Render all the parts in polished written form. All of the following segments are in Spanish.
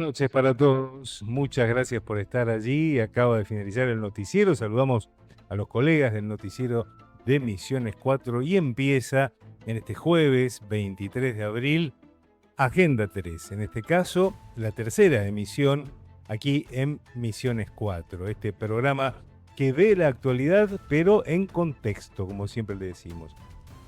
noches para todos. Muchas gracias por estar allí. Acaba de finalizar el noticiero. Saludamos a los colegas del noticiero de Misiones 4 y empieza en este jueves 23 de abril Agenda 3. En este caso, la tercera emisión aquí en Misiones 4. Este programa que ve la actualidad pero en contexto, como siempre le decimos.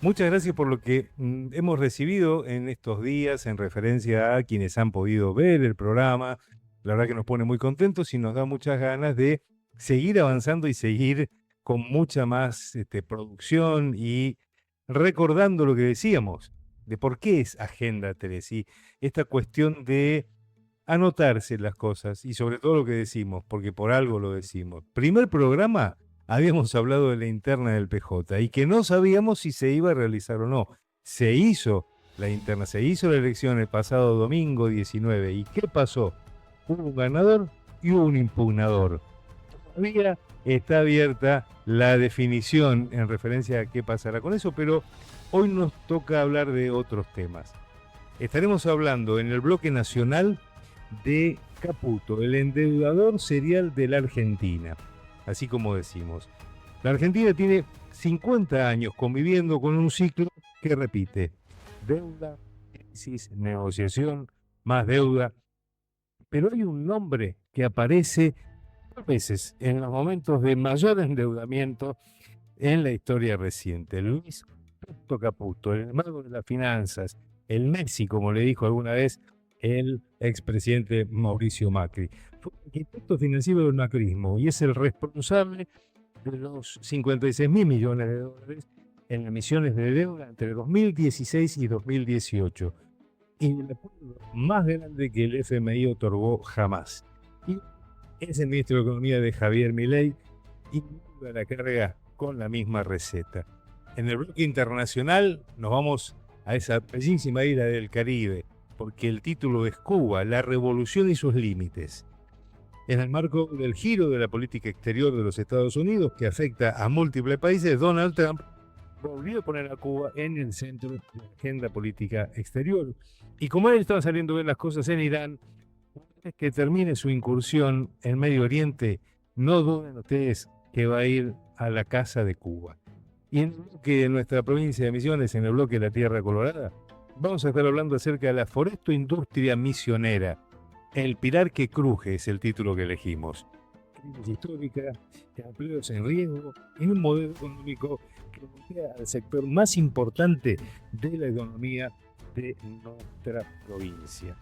Muchas gracias por lo que hemos recibido en estos días en referencia a quienes han podido ver el programa. La verdad que nos pone muy contentos y nos da muchas ganas de seguir avanzando y seguir con mucha más producción y recordando lo que decíamos, de por qué es Agenda 3 y esta cuestión de anotarse las cosas y sobre todo lo que decimos, porque por algo lo decimos. Primer programa, habíamos hablado de la interna del PJ y que no sabíamos si se iba a realizar o no. Se hizo la interna, se hizo la elección el pasado domingo 19. ¿Y qué pasó? Hubo un ganador y hubo un impugnador. Todavía está abierta la definición en referencia a qué pasará con eso, pero hoy nos toca hablar de otros temas. Estaremos hablando en el bloque nacional de Caputo, el endeudador serial de la Argentina. Así como decimos, la Argentina tiene 50 años conviviendo con un ciclo que repite: deuda, crisis, negociación, más deuda. Pero hay un nombre que aparece a veces en los momentos de mayor endeudamiento en la historia reciente: Luis Caputo, el mago de las finanzas, el Messi, como le dijo alguna vez el expresidente Mauricio Macri. Fue arquitecto financiero del macrismo y es el responsable de los 56.000 millones de dólares en emisiones de deuda entre 2016 y 2018. Y el apoyo más grande que el FMI otorgó jamás. Y es el ministro de Economía de Javier Milei y vuelve a la carga con la misma receta. En el bloque internacional nos vamos a esa bellísima isla del Caribe, porque el título es Cuba, la revolución y sus límites. En el marco del giro de la política exterior de los Estados Unidos, que afecta a múltiples países, Donald Trump volvió a poner a Cuba en el centro de la agenda política exterior. Y como él estaba saliendo bien las cosas en Irán, una vez que termine su incursión en Medio Oriente, no duden ustedes que va a ir a la casa de Cuba. Y en el bloque de nuestra provincia de Misiones, en el bloque de la Tierra Colorada, vamos a estar hablando acerca de la foresto-industria misionera. El pilar que cruje es el título que elegimos. Crisis histórica, empleos en riesgo y un modelo económico que golpea al sector más importante de la economía de nuestra provincia.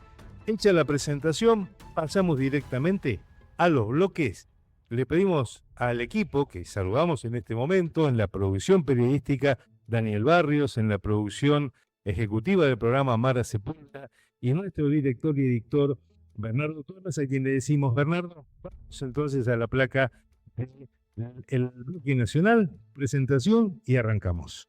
Hecha la presentación, pasamos directamente a los bloques. Le pedimos al equipo que saludamos en este momento, en la producción periodística, Daniel Barrios, en la producción ejecutiva del programa Mara Sepulta, y nuestro director y editor Bernardo Torres, a quien le decimos: Bernardo, vamos entonces a la placa del bloque nacional, presentación y arrancamos.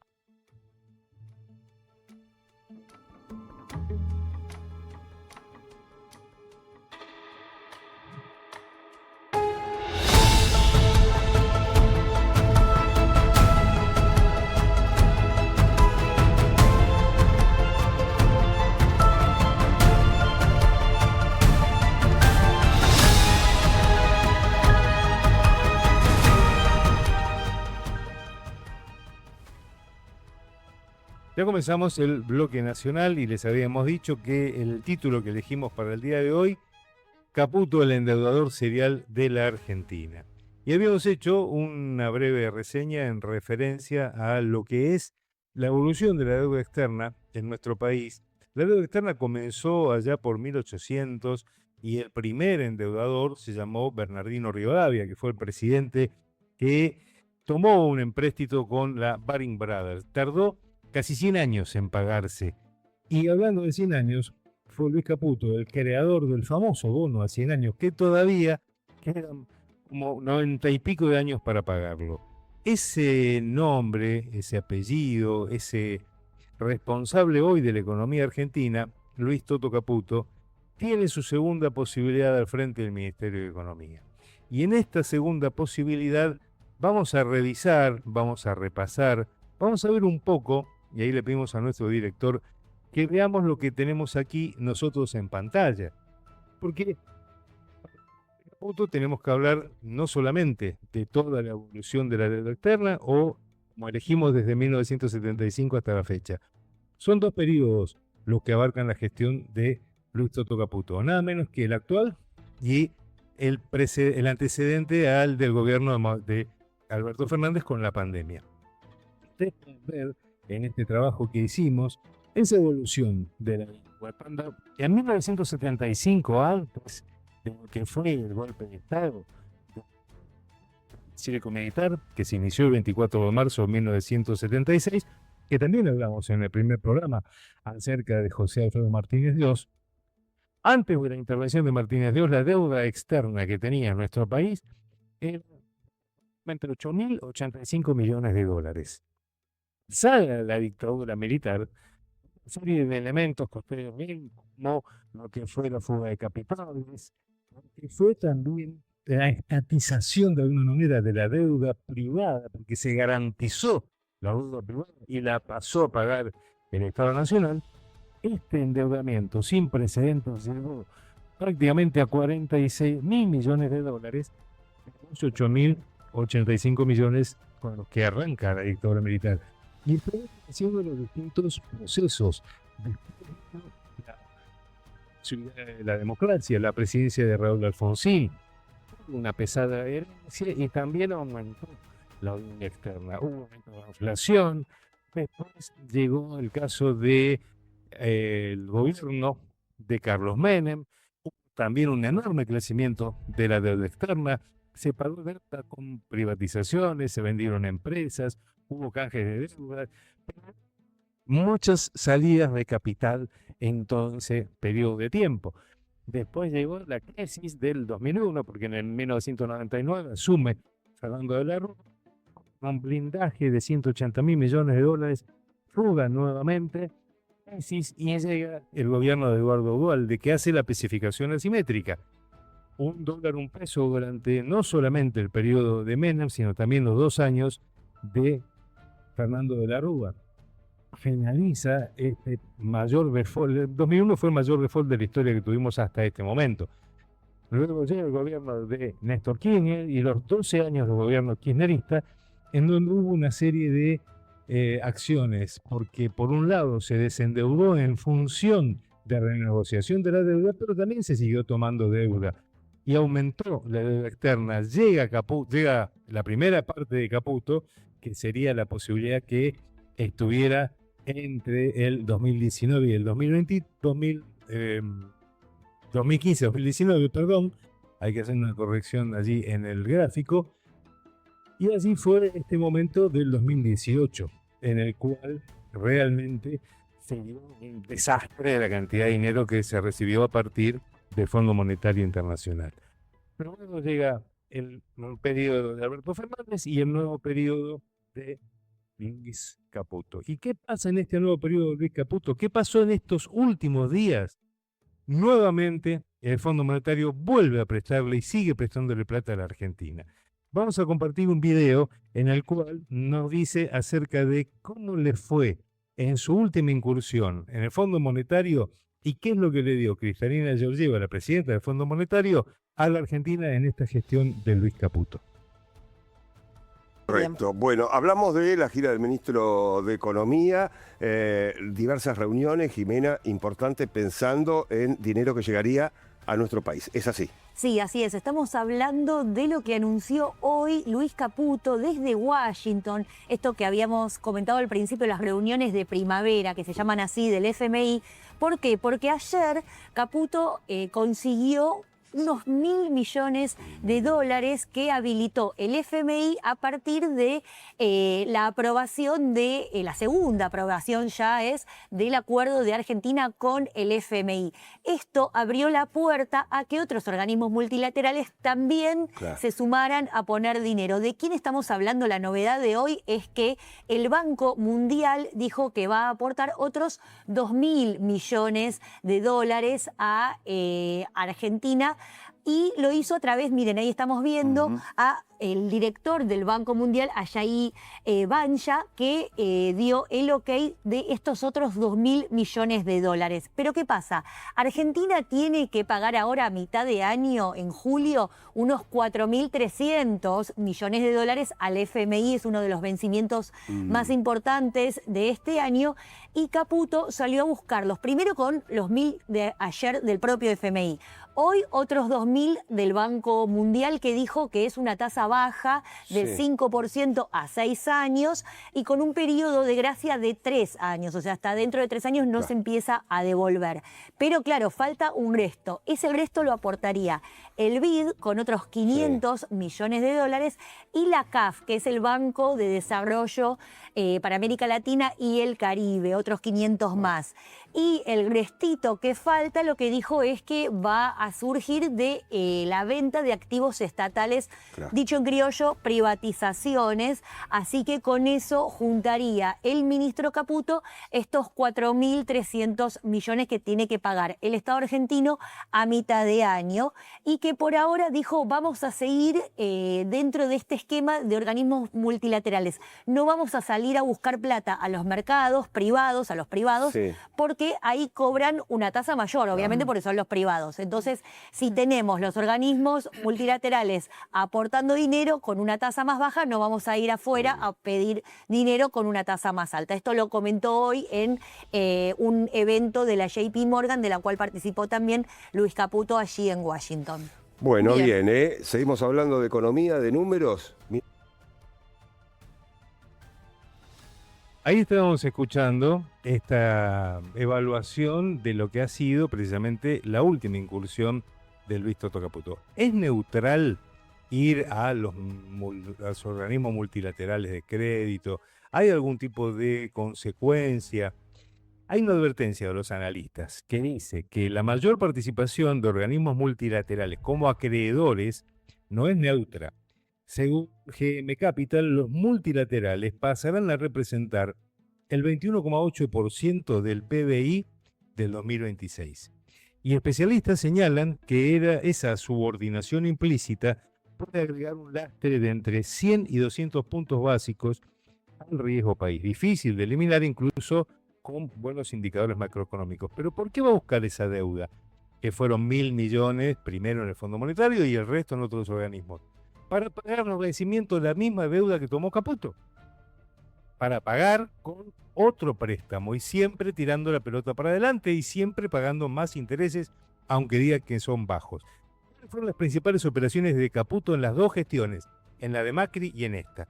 Ya comenzamos el bloque nacional y les habíamos dicho que el título que elegimos para el día de hoy: Caputo, el endeudador serial de la Argentina. Y habíamos hecho una breve reseña en referencia a lo que es la evolución de la deuda externa en nuestro país. La deuda externa comenzó allá por 1800 y el primer endeudador se llamó Bernardino Rivadavia, que fue el presidente que tomó un empréstito con la Baring Brothers. Tardó casi 100 años en pagarse. Y hablando de 100 años, fue Luis Caputo, el creador del famoso bono a 100 años, que todavía quedan como 90 y pico de años para pagarlo. Ese nombre, ese apellido, ese responsable hoy de la economía argentina, Luis Toto Caputo, tiene su segunda posibilidad al frente del Ministerio de Economía. Y en esta segunda posibilidad vamos a revisar, vamos a repasar, vamos a ver un poco, y ahí le pedimos a nuestro director que veamos lo que tenemos aquí nosotros en pantalla. porque Caputo tenemos que hablar no solamente de toda la evolución de la deuda externa o como elegimos desde 1975 hasta la fecha. Son dos periodos los que abarcan la gestión de Luis Toto Caputo, nada menos que el actual y el antecedente al del gobierno de Alberto Fernández con la pandemia. Ustedes pueden ver en este trabajo que hicimos esa evolución de la deuda. En 1975, antes de lo que fue el golpe de Estado cívico-militar, que se inició el 24 de marzo de 1976, que también hablamos en el primer programa acerca de José Alfredo Martínez Dios. Antes de la intervención de Martínez Dios, la deuda externa que tenía nuestro país era entre 8.000 y 85 millones de dólares. Sale la dictadura militar, una serie de elementos posteriormente, como lo que fue la fuga de capitales, lo que fue también la estatización de alguna manera de la deuda privada, porque se garantizó la deuda privada y la pasó a pagar el Estado Nacional. Este endeudamiento sin precedentes llegó prácticamente a 46.000 millones de dólares, los 8.085 millones con los que arranca la dictadura militar. Y estoy haciendo los distintos procesos de la democracia, la presidencia de Raúl Alfonsín, una pesada herencia y también aumentó la deuda externa. Hubo un aumento de la inflación, después llegó el caso de el gobierno de Carlos Menem, hubo también un enorme crecimiento de la deuda externa, se pagó deuda con privatizaciones, se vendieron empresas, hubo canjes de deuda, muchas salidas de capital en todo ese periodo de tiempo. Después llegó la crisis del 2001, porque en el 1999 asume Fernando de la Rúa, un blindaje de 180.000 millones de dólares, fuga nuevamente, y llega el gobierno de Eduardo Duhalde, que hace la especificación asimétrica. $1, $1 durante no solamente el periodo de Menem, sino también los 2 años de Fernando de la Rúa. Finaliza este mayor default. El 2001 fue el mayor default de la historia que tuvimos hasta este momento. Luego llega el gobierno de Néstor Kirchner y los 12 años del gobierno kirchnerista, en donde hubo una serie de acciones, porque por un lado se desendeudó en función de renegociación de la deuda, pero también se siguió tomando deuda y aumentó la deuda externa. Llega la primera parte de Caputo, que sería la posibilidad que estuviera entre el 2019 y el 2015-2019, perdón, hay que hacer una corrección allí en el gráfico, y así fue este momento del 2018, en el cual realmente se dio un desastre de la cantidad de dinero que se recibió a partir del Fondo Monetario Internacional. Pero luego llega el periodo de Alberto Fernández y el nuevo periodo de Luis Caputo. ¿Y qué pasa en este nuevo periodo de Luis Caputo? ¿Qué pasó en estos últimos días? Nuevamente, el Fondo Monetario vuelve a prestarle y sigue prestándole plata a la Argentina. Vamos a compartir un video en el cual nos dice acerca de cómo le fue en su última incursión en el Fondo Monetario y qué es lo que le dio Cristalina Georgieva, la presidenta del Fondo Monetario, a la Argentina en esta gestión de Luis Caputo. Correcto. Bueno, hablamos de la gira del ministro de Economía, diversas reuniones, Jimena, importante pensando en dinero que llegaría a nuestro país. ¿Es así? Sí, así es. Estamos hablando de lo que anunció hoy Luis Caputo desde Washington. Esto que habíamos comentado al principio, las reuniones de primavera, que se llaman así, del FMI. ¿Por qué? Porque ayer Caputo consiguió unos 1.000 millones de dólares que habilitó el FMI a partir de la aprobación de, la segunda aprobación ya es del acuerdo de Argentina con el FMI. Esto abrió la puerta a que otros organismos multilaterales también se sumaran a poner dinero. ¿De quién estamos hablando? La novedad de hoy es que el Banco Mundial dijo que va a aportar otros 2.000 millones de dólares a Argentina. Y lo hizo a través, miren, ahí estamos viendo a el director del Banco Mundial, Ajay Banga, que dio el ok de estos otros 2.000 millones de dólares. Pero ¿qué pasa? Argentina tiene que pagar ahora a mitad de año, en julio, unos 4.300 millones de dólares al FMI. Es uno de los vencimientos más importantes de este año. Y Caputo salió a buscarlos, primero con los 1.000 de ayer del propio FMI. Hoy otros 2.000 del Banco Mundial, que dijo que es una tasa baja del 5% a 6 años y con un periodo de gracia de 3 años. O sea, hasta dentro de 3 años no se empieza a devolver. Pero claro, falta un resto. Ese resto lo aportaría el BID con otros 500 millones de dólares y la CAF, que es el Banco de Desarrollo para América Latina y el Caribe, otros 500 más. Y el restito que falta, lo que dijo es que va a surgir de la venta de activos estatales, dicho en criollo, privatizaciones. Así que con eso juntaría el ministro Caputo estos 4.300 millones que tiene que pagar el Estado argentino a mitad de año y que por ahora dijo vamos a seguir dentro de este esquema de organismos multilaterales. No vamos a salir a buscar plata a los mercados privados, a los privados, porque ahí cobran una tasa mayor, obviamente porque son los privados. Entonces, si tenemos los organismos multilaterales aportando dinero con una tasa más baja, no vamos a ir afuera a pedir dinero con una tasa más alta. Esto lo comentó hoy en un evento de la JP Morgan, de la cual participó también Luis Caputo allí en Washington. Bueno, bien, seguimos hablando de economía, de números. Ahí estábamos escuchando esta evaluación de lo que ha sido precisamente la última incursión de Luis Toto Caputo. ¿Es neutral ir a los organismos multilaterales de crédito? ¿Hay algún tipo de consecuencia? Hay una advertencia de los analistas que dice que la mayor participación de organismos multilaterales como acreedores no es neutra. Según GM Capital, los multilaterales pasarán a representar el 21,8% del PBI del 2026. Y especialistas señalan que esa subordinación implícita puede agregar un lastre de entre 100 y 200 puntos básicos al riesgo país. Difícil de eliminar incluso con buenos indicadores macroeconómicos. Pero ¿por qué va a buscar esa deuda? Que fueron 1.000 millones primero en el Fondo Monetario y el resto en otros organismos. Para pagar los vencimientos de la misma deuda que tomó Caputo. Para pagar con otro préstamo y siempre tirando la pelota para adelante y siempre pagando más intereses, aunque diga que son bajos. Fueron las principales operaciones de Caputo en las dos gestiones, en la de Macri y en esta.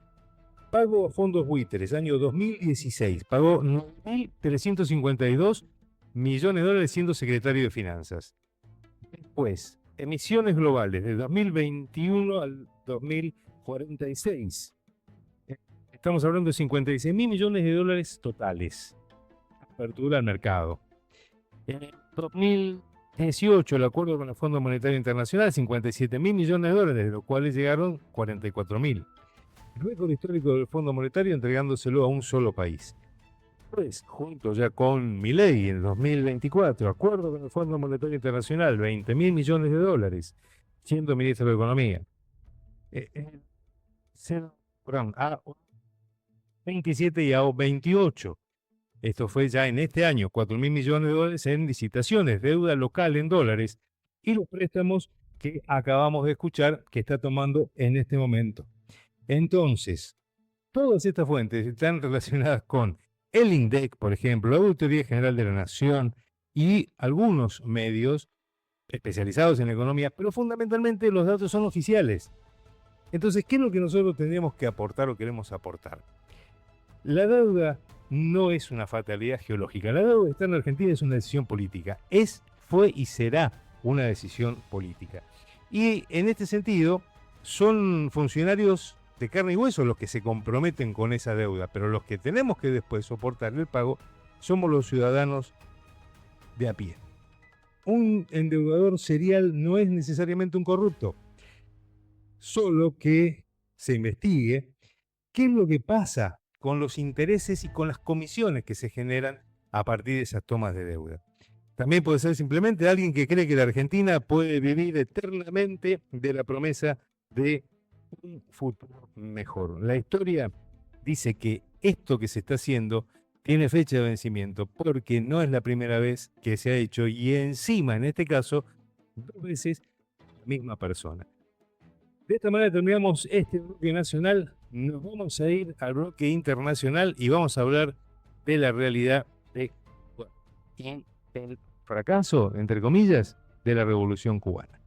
Pago a fondos buitres, año 2016, pagó 9.352 millones de dólares siendo secretario de Finanzas. Después, emisiones globales de 2021 al 2046. Estamos hablando de 56.000 millones de dólares totales. Apertura al mercado. En el 2018, el acuerdo con el Fondo Monetario Internacional, 57.000 millones de dólares, de los cuales llegaron 44.000. Récord histórico del Fondo Monetario entregándoselo a un solo país. Pues, junto ya con Milei en 2024, acuerdo con el Fondo Monetario Internacional, 20.000 millones de dólares, siendo ministro de Economía. A 27 y a 28. Esto fue ya en este año, 4.000 millones de dólares en licitaciones, deuda local en dólares y los préstamos que acabamos de escuchar que está tomando en este momento. Entonces, todas estas fuentes están relacionadas con el INDEC, por ejemplo, la Auditoría General de la Nación y algunos medios especializados en economía, pero fundamentalmente los datos son oficiales. Entonces, ¿qué es lo que nosotros tendríamos que aportar o queremos aportar? La deuda no es una fatalidad geológica. La deuda estar en Argentina es una decisión política. Fue y será una decisión política. Y en este sentido, son funcionarios de carne y hueso los que se comprometen con esa deuda, pero los que tenemos que después soportar el pago somos los ciudadanos de a pie. Un endeudador serial no es necesariamente un corrupto, solo que se investigue qué es lo que pasa con los intereses y con las comisiones que se generan a partir de esas tomas de deuda. También puede ser simplemente alguien que cree que la Argentina puede vivir eternamente de la promesa de un futuro mejor. La historia dice que esto que se está haciendo tiene fecha de vencimiento porque no es la primera vez que se ha hecho y encima, en este caso, 2 veces la misma persona. De esta manera terminamos este bloque nacional, nos vamos a ir al bloque internacional y vamos a hablar de la realidad de el fracaso, entre comillas, de la Revolución Cubana.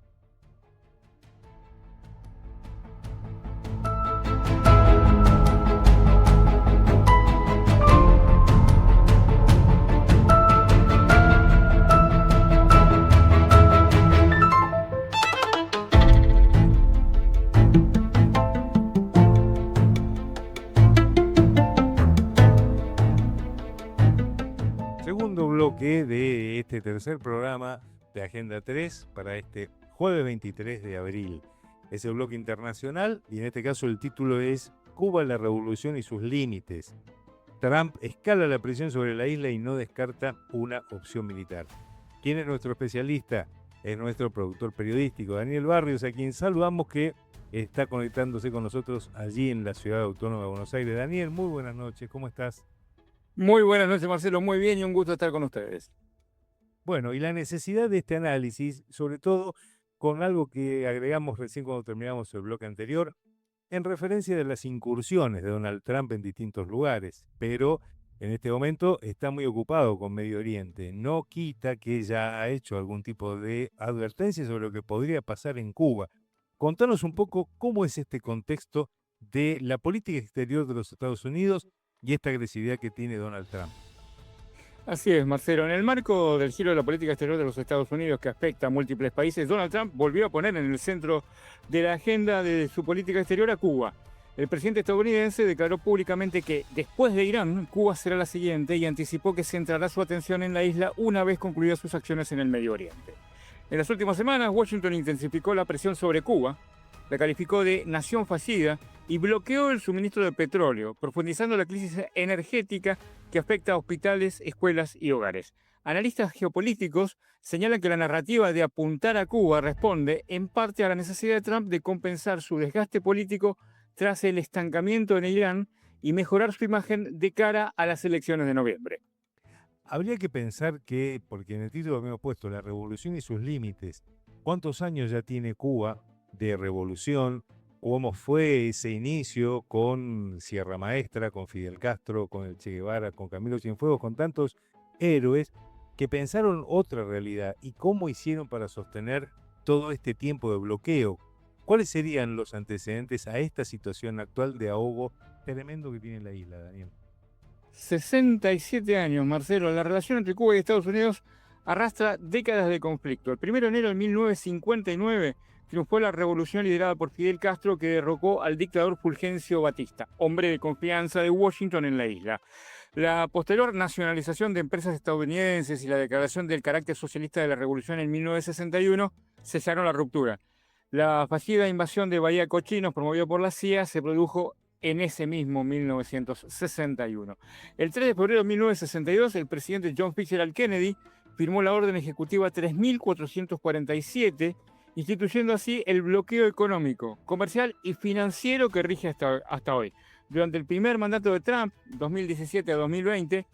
Segundo bloque de este tercer programa de Agenda 3 para este jueves 23 de abril. Es el bloque internacional y en este caso el título es Cuba, la revolución y sus límites. Trump escala la presión sobre la isla y no descarta una opción militar. ¿Quién es nuestro especialista? Es nuestro productor periodístico, Daniel Barrios, a quien saludamos, que está conectándose con nosotros allí en la ciudad autónoma de Buenos Aires. Daniel, muy buenas noches, ¿cómo estás? Muy buenas noches, Marcelo, muy bien y un gusto estar con ustedes. Bueno, y la necesidad de este análisis, sobre todo con algo que agregamos recién cuando terminamos el bloque anterior, en referencia de las incursiones de Donald Trump en distintos lugares, pero en este momento está muy ocupado con Medio Oriente. No quita que ya ha hecho algún tipo de advertencia sobre lo que podría pasar en Cuba. Contanos un poco cómo es este contexto de la política exterior de los Estados Unidos y esta agresividad que tiene Donald Trump. Así es, Marcelo. En el marco del giro de la política exterior de los Estados Unidos que afecta a múltiples países, Donald Trump volvió a poner en el centro de la agenda de su política exterior a Cuba. El presidente estadounidense declaró públicamente que después de Irán, Cuba será la siguiente y anticipó que centrará su atención en la isla una vez concluidas sus acciones en el Medio Oriente. En las últimas semanas, Washington intensificó la presión sobre Cuba, la calificó de nación fallida y bloqueó el suministro de petróleo, profundizando la crisis energética que afecta a hospitales, escuelas y hogares. Analistas geopolíticos señalan que la narrativa de apuntar a Cuba responde en parte a la necesidad de Trump de compensar su desgaste político tras el estancamiento en Irán y mejorar su imagen de cara a las elecciones de noviembre. Habría que pensar que, porque en el título habíamos puesto la revolución y sus límites, ¿cuántos años ya tiene Cuba de revolución? ¿Cómo fue ese inicio con Sierra Maestra, con Fidel Castro, con el Che Guevara, con Camilo Cienfuegos, con tantos héroes que pensaron otra realidad? ¿Y cómo hicieron para sostener todo este tiempo de bloqueo? ¿Cuáles serían los antecedentes a esta situación actual de ahogo tremendo que tiene la isla, Daniel? 67 años, Marcelo. La relación entre Cuba y Estados Unidos arrastra décadas de conflicto. El 1 de enero de 1959 triunfó la revolución liderada por Fidel Castro, que derrocó al dictador Fulgencio Batista, hombre de confianza de Washington en la isla. La posterior nacionalización de empresas estadounidenses y la declaración del carácter socialista de la revolución en 1961 sellaron la ruptura. La fallida invasión de Bahía Cochinos, promovida por la CIA, se produjo en ese mismo 1961. El 3 de febrero de 1962, el presidente John Fitzgerald Kennedy firmó la orden ejecutiva 3447, instituyendo así el bloqueo económico, comercial y financiero que rige hasta hoy. Durante el primer mandato de Trump, 2017 a 2020,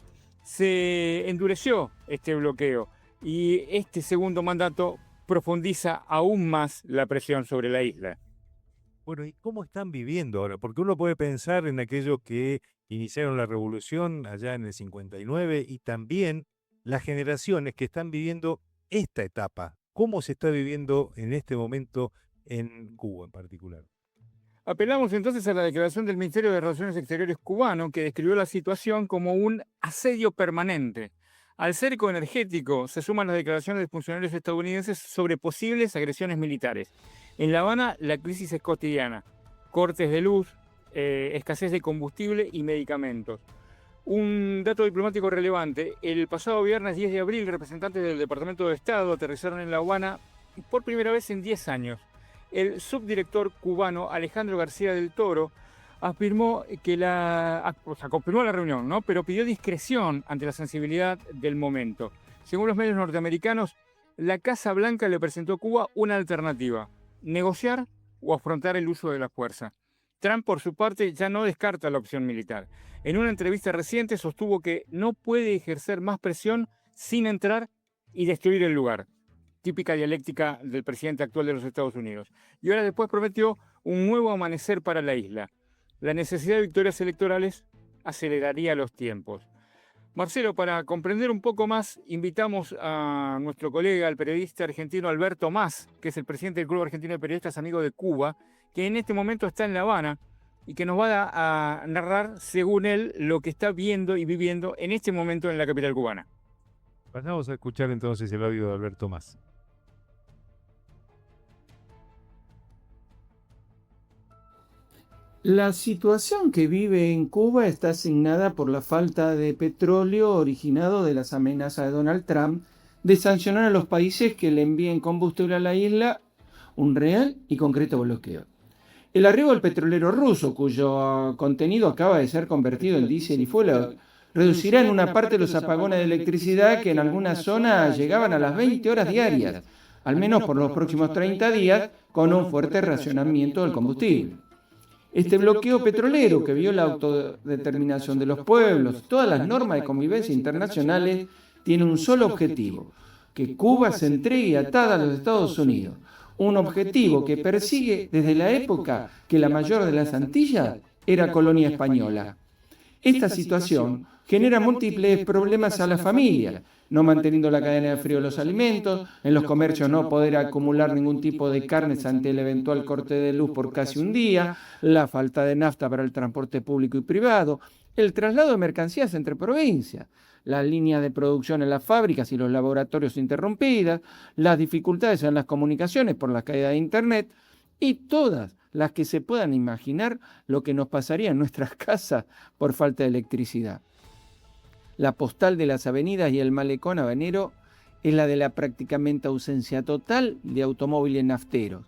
se endureció este bloqueo y este segundo mandato profundiza aún más la presión sobre la isla. Bueno, ¿y cómo están viviendo ahora? Porque uno puede pensar en aquellos que iniciaron la revolución allá en el 59 y también las generaciones que están viviendo esta etapa. ¿Cómo se está viviendo en este momento en Cuba en particular? Apelamos entonces a la declaración del Ministerio de Relaciones Exteriores cubano, que describió la situación como un asedio permanente. Al cerco energético se suman las declaraciones de funcionarios estadounidenses sobre posibles agresiones militares. En La Habana la crisis es cotidiana. Cortes de luz, escasez de combustible y medicamentos. Un dato diplomático relevante: el pasado viernes 10 de abril, representantes del Departamento de Estado aterrizaron en La Habana por primera vez en 10 años. El subdirector cubano Alejandro García del Toro afirmó que confirmó la reunión, ¿no? Pero pidió discreción ante la sensibilidad del momento. Según los medios norteamericanos, la Casa Blanca le presentó a Cuba una alternativa: negociar o afrontar el uso de la fuerza. Trump, por su parte, ya no descarta la opción militar. En una entrevista reciente sostuvo que no puede ejercer más presión sin entrar y destruir el lugar. Típica dialéctica del presidente actual de los Estados Unidos. Y ahora después prometió un nuevo amanecer para la isla. La necesidad de victorias electorales aceleraría los tiempos. Marcelo, para comprender un poco más, invitamos a nuestro colega, el periodista argentino Alberto Mas, que es el presidente del Club Argentino de Periodistas Amigos de Cuba, que en este momento está en La Habana y que nos va a narrar, según él, lo que está viendo y viviendo en este momento en la capital cubana. Pasamos a escuchar entonces el audio de Alberto Mas. La situación que vive en Cuba está asignada por la falta de petróleo originado de las amenazas de Donald Trump de sancionar a los países que le envíen combustible a la isla un real y concreto bloqueo. El arribo del petrolero ruso, cuyo contenido acaba de ser convertido en diésel y fuel, reducirá en una parte los apagones de electricidad que en algunas zonas llegaban a las 20 horas diarias, al menos por los próximos 30 días, con un fuerte racionamiento del combustible. Este bloqueo petrolero, que viola la autodeterminación de los pueblos, todas las normas de convivencia internacionales, tiene un solo objetivo: que Cuba se entregue atada a los Estados Unidos. Un objetivo que persigue desde la época que la mayor de las Antillas era colonia española. Esta situación genera múltiples problemas a la familia, no manteniendo la cadena de frío de los alimentos, en los comercios no poder acumular ningún tipo de carnes ante el eventual corte de luz por casi un día, la falta de nafta para el transporte público y privado, el traslado de mercancías entre provincias, las líneas de producción en las fábricas y los laboratorios interrumpidas, las dificultades en las comunicaciones por la caída de Internet y todas las que se puedan imaginar lo que nos pasaría en nuestras casas por falta de electricidad. La postal de las avenidas y el malecón habanero es la de la prácticamente ausencia total de automóviles nafteros.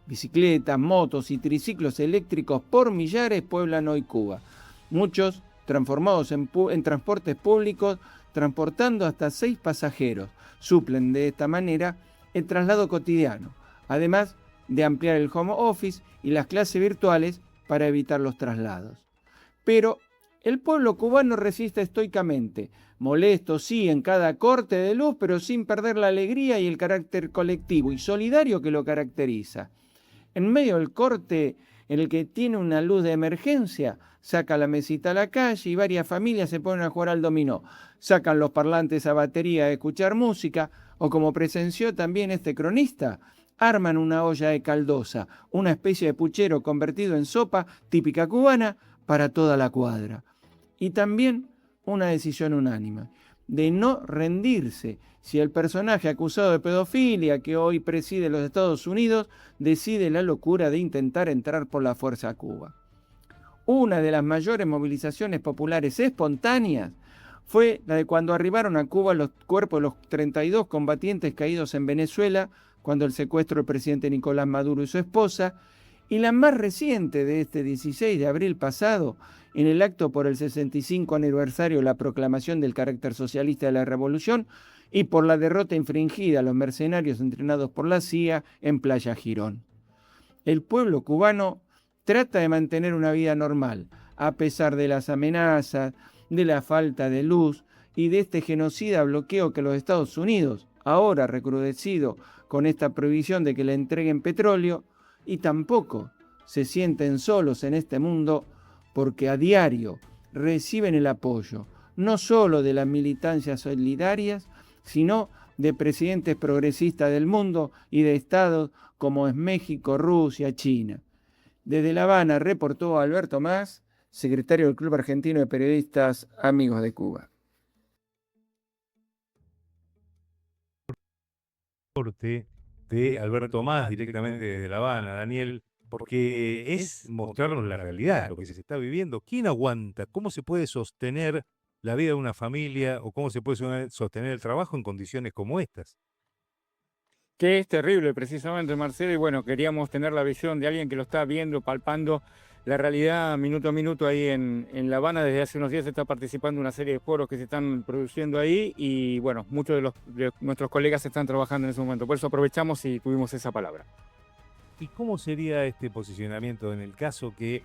Bicicletas, motos y triciclos eléctricos por millares pueblan hoy Cuba. Muchos transformados en transportes públicos, transportando hasta 6 pasajeros. Suplen de esta manera el traslado cotidiano, además de ampliar el home office y las clases virtuales para evitar los traslados. Pero el pueblo cubano resiste estoicamente, molesto sí en cada corte de luz, pero sin perder la alegría y el carácter colectivo y solidario que lo caracteriza. En medio del corte en el que tiene una luz de emergencia, saca la mesita a la calle y varias familias se ponen a jugar al dominó. Sacan los parlantes a batería a escuchar música, o como presenció también este cronista, arman una olla de caldosa, una especie de puchero convertido en sopa típica cubana para toda la cuadra. Y también una decisión unánime de no rendirse si el personaje acusado de pedofilia que hoy preside los Estados Unidos decide la locura de intentar entrar por la fuerza a Cuba. Una de las mayores movilizaciones populares espontáneas fue la de cuando arribaron a Cuba los cuerpos de los 32 combatientes caídos en Venezuela cuando el secuestro del presidente Nicolás Maduro y su esposa, y la más reciente de este 16 de abril pasado, en el acto por el 65 aniversario de la proclamación del carácter socialista de la revolución y por la derrota infringida a los mercenarios entrenados por la CIA en Playa Girón. El pueblo cubano trata de mantener una vida normal, a pesar de las amenazas, de la falta de luz y de este genocida bloqueo que los Estados Unidos, ahora recrudecido con esta prohibición de que le entreguen petróleo, y tampoco se sienten solos en este mundo porque a diario reciben el apoyo no solo de las militancias solidarias, sino de presidentes progresistas del mundo y de estados como es México, Rusia, China. Desde La Habana reportó Alberto Mas, secretario del Club Argentino de Periodistas Amigos de Cuba. De Alberto Mas, directamente desde La Habana, Daniel, porque es mostrarnos la realidad, lo que se está viviendo. ¿Quién aguanta? ¿Cómo se puede sostener la vida de una familia o cómo se puede sostener el trabajo en condiciones como estas? Que es terrible precisamente, Marcelo, y bueno, queríamos tener la visión de alguien que lo está viendo, palpando la realidad minuto a minuto ahí en La Habana. Desde hace unos días se está participando en una serie de foros que se están produciendo ahí y bueno, muchos de nuestros colegas están trabajando en ese momento. Por eso aprovechamos y tuvimos esa palabra. ¿Y cómo sería este posicionamiento en el caso que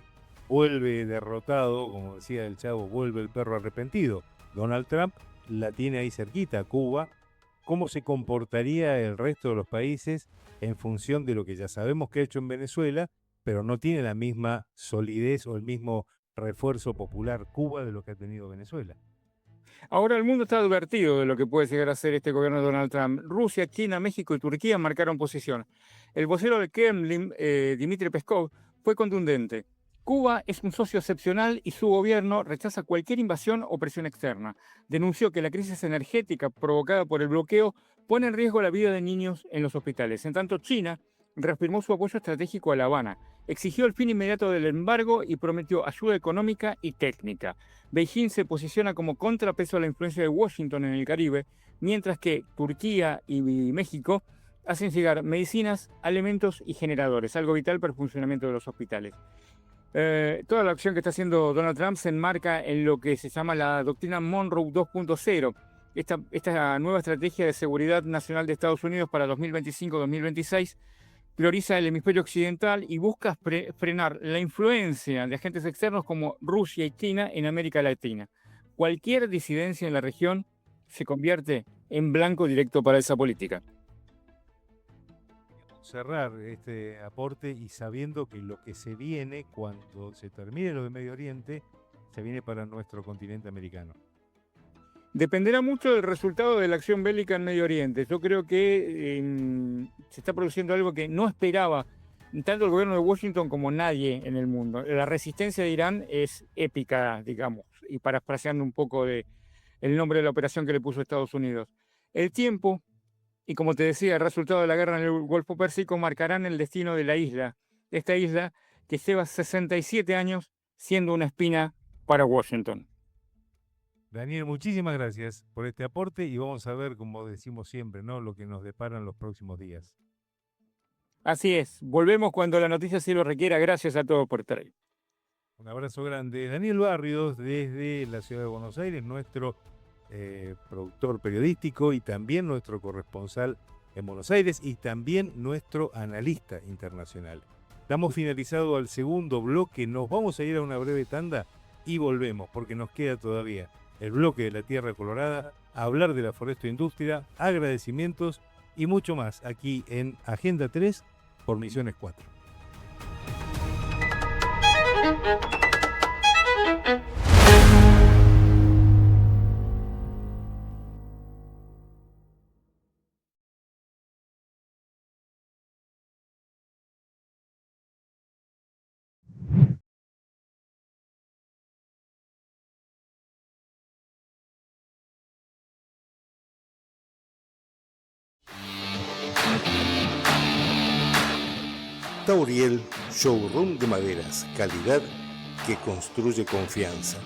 vuelve derrotado, como decía el Chavo, vuelve el perro arrepentido? Donald Trump la tiene ahí cerquita, Cuba. ¿Cómo se comportaría el resto de los países en función de lo que ya sabemos que ha hecho en Venezuela, pero no tiene la misma solidez o el mismo refuerzo popular Cuba de lo que ha tenido Venezuela? Ahora el mundo está advertido de lo que puede llegar a ser este gobierno de Donald Trump. Rusia, China, México y Turquía marcaron posición. El vocero del Kremlin, Dmitry Peskov, fue contundente. Cuba es un socio excepcional y su gobierno rechaza cualquier invasión o presión externa. Denunció que la crisis energética provocada por el bloqueo pone en riesgo la vida de niños en los hospitales. En tanto, China reafirmó su apoyo estratégico a La Habana, exigió el fin inmediato del embargo y prometió ayuda económica y técnica. Beijing se posiciona como contrapeso a la influencia de Washington en el Caribe, mientras que Turquía y México hacen llegar medicinas, alimentos y generadores, algo vital para el funcionamiento de los hospitales. Toda la acción que está haciendo Donald Trump se enmarca en lo que se llama la doctrina Monroe 2.0, esta nueva estrategia de seguridad nacional de Estados Unidos para 2025-2026, prioriza el hemisferio occidental y busca frenar la influencia de agentes externos como Rusia y China en América Latina. Cualquier disidencia en la región se convierte en blanco directo para esa política. Cerrar este aporte y sabiendo que lo que se viene cuando se termine lo de Medio Oriente, se viene para nuestro continente americano. Dependerá mucho del resultado de la acción bélica en Medio Oriente. Yo creo que se está produciendo algo que no esperaba tanto el gobierno de Washington como nadie en el mundo. La resistencia de Irán es épica, digamos, y parafraseando un poco el nombre de la operación que le puso Estados Unidos. El tiempo y, como te decía, el resultado de la guerra en el Golfo Pérsico marcarán el destino de la isla, de esta isla que lleva 67 años siendo una espina para Washington. Daniel, muchísimas gracias por este aporte y vamos a ver, como decimos siempre, ¿no?, lo que nos deparan los próximos días. Así es, volvemos cuando la noticia sí lo requiera. Gracias a todos por estar ahí. Un abrazo grande. Daniel Barrios, desde la ciudad de Buenos Aires, nuestro productor periodístico y también nuestro corresponsal en Buenos Aires y también nuestro analista internacional. Damos finalizado al segundo bloque, nos vamos a ir a una breve tanda y volvemos porque nos queda todavía el bloque de la Tierra Colorada, hablar de la forestoindustria, agradecimientos y mucho más aquí en Agenda 3 por Misiones 4. Tauriel Showroom de Maderas, calidad que construye confianza.